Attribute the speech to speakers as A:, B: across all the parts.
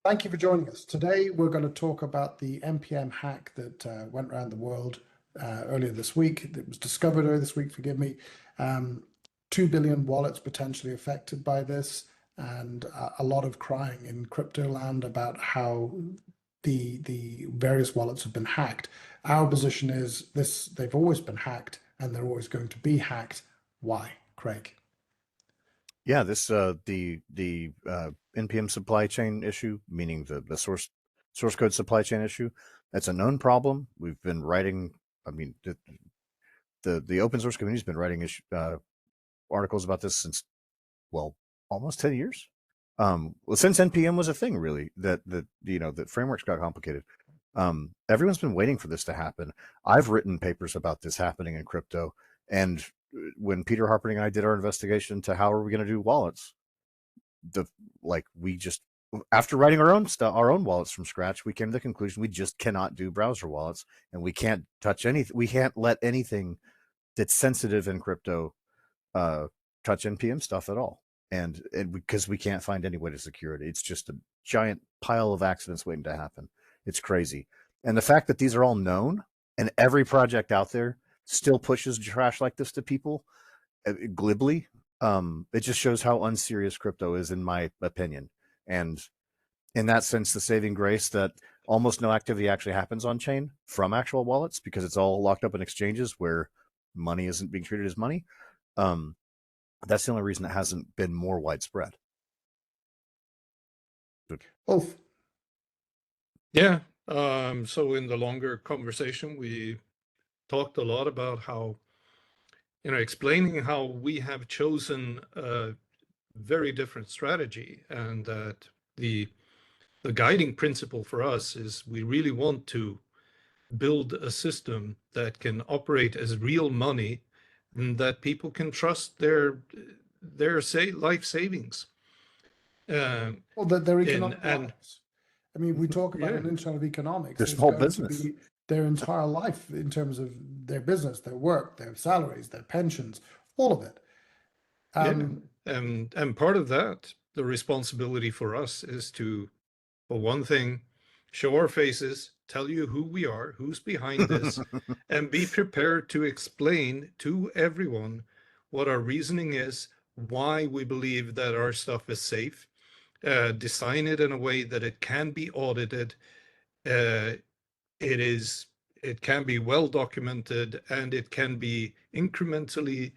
A: Thank you for joining us. Today, we're going to talk about the NPM hack that went around the world earlier this week. It was discovered earlier this week, forgive me. 2 billion wallets potentially affected by this, and a lot of crying in crypto land about how the various wallets have been hacked. Our position is they've always been hacked and they're always going to be hacked. Why, Craig?
B: Yeah, this the NPM supply chain issue, meaning the source code supply chain issue. That's a known problem. We've been writing. I mean, the open source community's been writing articles about this since, well, almost 10 years. Well, since NPM was a thing, really, that frameworks got complicated. Everyone's been waiting for this to happen. I've written papers about this happening in crypto, and when Peter Harpering and I did our investigation into how are we going to do wallets, we just, after writing our own wallets from scratch, we came to the conclusion we just cannot do browser wallets, and we can't touch anything. We can't let anything that's sensitive in crypto touch NPM stuff at all, and because we can't find any way to secure it. It's just a giant pile of accidents waiting to happen. It's crazy. And the fact that these are all known and every project out there still pushes trash like this to people glibly, it just shows how unserious crypto is, in my opinion. And in that sense, the saving grace that almost no activity actually happens on chain from actual wallets, because it's all locked up in exchanges where money isn't being treated as money. That's the only reason it hasn't been more widespread.
A: Oh,
C: yeah. So in the longer conversation, we talked a lot about how, explaining how we have chosen a very different strategy, and that the guiding principle for us is we really want to build a system that can operate as real money and that people can trust their life savings.
A: well, their economic lives. I mean, we talk about an internal of economics.
B: Their small business.
A: To be their entire life in terms of their business, their work, their salaries, their pensions, all of it.
C: And part of that, the responsibility for us is to, for one thing, show our faces, tell you who we are, who's behind this, and be prepared to explain to everyone what our reasoning is, why we believe that our stuff is safe, design it in a way that it can be audited, it can be well documented, and it can be incrementally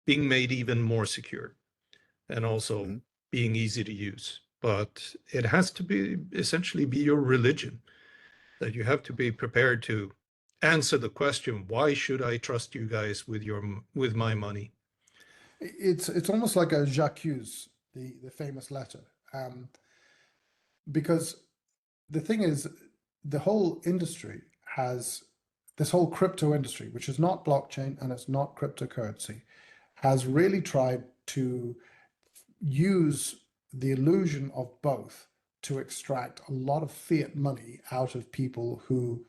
C: being made even more secure, and also being easy to use. But it has to be essentially be your religion, that you have to be prepared to answer the question, why should I trust you guys with my money?
A: It's almost like a j'accuse, the famous letter, because the thing is, the whole industry has, this whole crypto industry, which is not blockchain and it's not cryptocurrency, has really tried to use the illusion of both to extract a lot of fiat money out of people who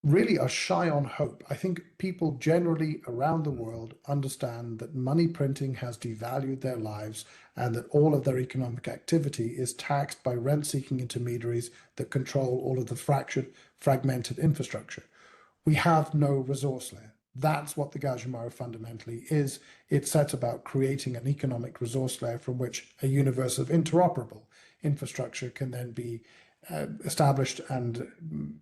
A: really are shy on hope. I think people generally around the world understand that money printing has devalued their lives and that all of their economic activity is taxed by rent-seeking intermediaries that control all of the fragmented infrastructure. We have no resource layer. That's what the Gajimaro fundamentally is. It sets about creating an economic resource layer from which a universe of interoperable infrastructure can then be established and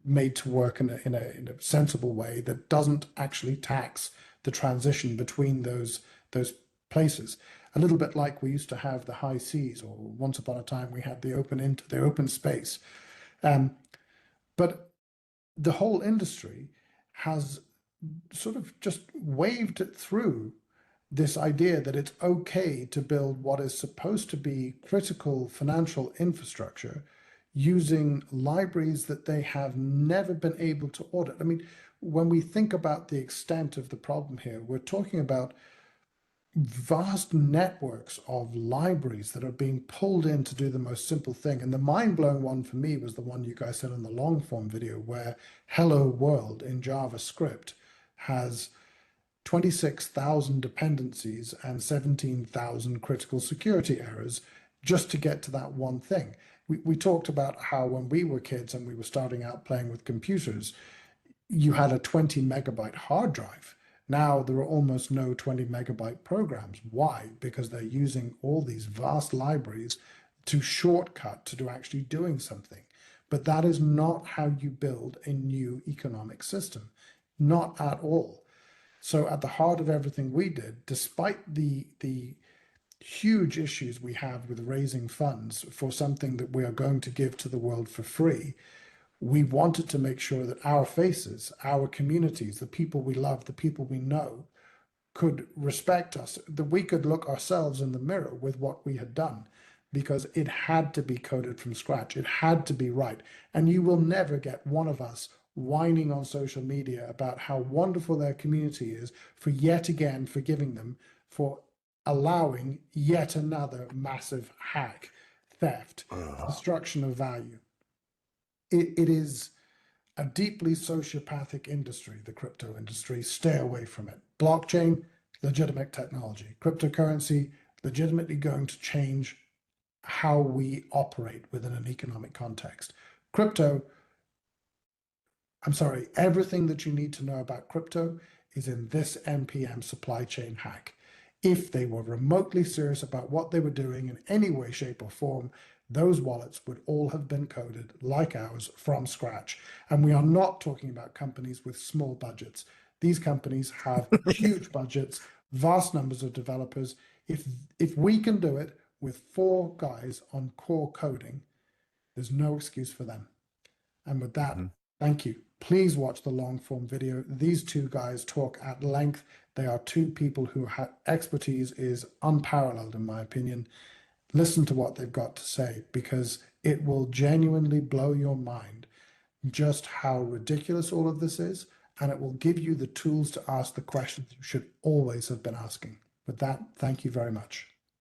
A: made to work in a sensible way that doesn't actually tax the transition between those places. A little bit like we used to have the high seas, or once upon a time we had the open space. But the whole industry has sort of just waved it through this idea that it's okay to build what is supposed to be critical financial infrastructure using libraries that they have never been able to audit. I mean, when we think about the extent of the problem here, we're talking about vast networks of libraries that are being pulled in to do the most simple thing. And the mind-blowing one for me was the one you guys said in the long form video, where Hello World in JavaScript has 26,000 dependencies and 17,000 critical security errors just to get to that one thing. We talked about how when we were kids and we were starting out playing with computers, you had a 20 megabyte hard drive. Now there are almost no 20 megabyte programs. Why? Because they're using all these vast libraries to shortcut to actually doing something. But that is not how you build a new economic system. Not at all. So at the heart of everything we did, despite the huge issues we have with raising funds for something that we are going to give to the world for free, we wanted to make sure that our faces, our communities, the people we love, the people we know, could respect us, that we could look ourselves in the mirror with what we had done, because it had to be coded from scratch. It had to be right. And you will never get one of us whining on social media about how wonderful their community is for yet again forgiving them for allowing yet another massive hack, theft, destruction of value. It is a deeply sociopathic industry, the crypto industry. Stay away from it. Blockchain, legitimate technology. Cryptocurrency, legitimately going to change how we operate within an economic context. Crypto, I'm sorry, everything that you need to know about crypto is in this NPM supply chain hack. If they were remotely serious about what they were doing in any way, shape, or form, those wallets would all have been coded like ours from scratch. And we are not talking about companies with small budgets. These companies have huge budgets, vast numbers of developers. If we can do it with 4 guys on core coding, there's no excuse for them. And with that, thank you. Please watch the long form video. These 2 guys talk at length. They are 2 people who have expertise is unparalleled, in my opinion. Listen to what they've got to say, because it will genuinely blow your mind just how ridiculous all of this is. And it will give you the tools to ask the questions you should always have been asking. With that, thank you very much.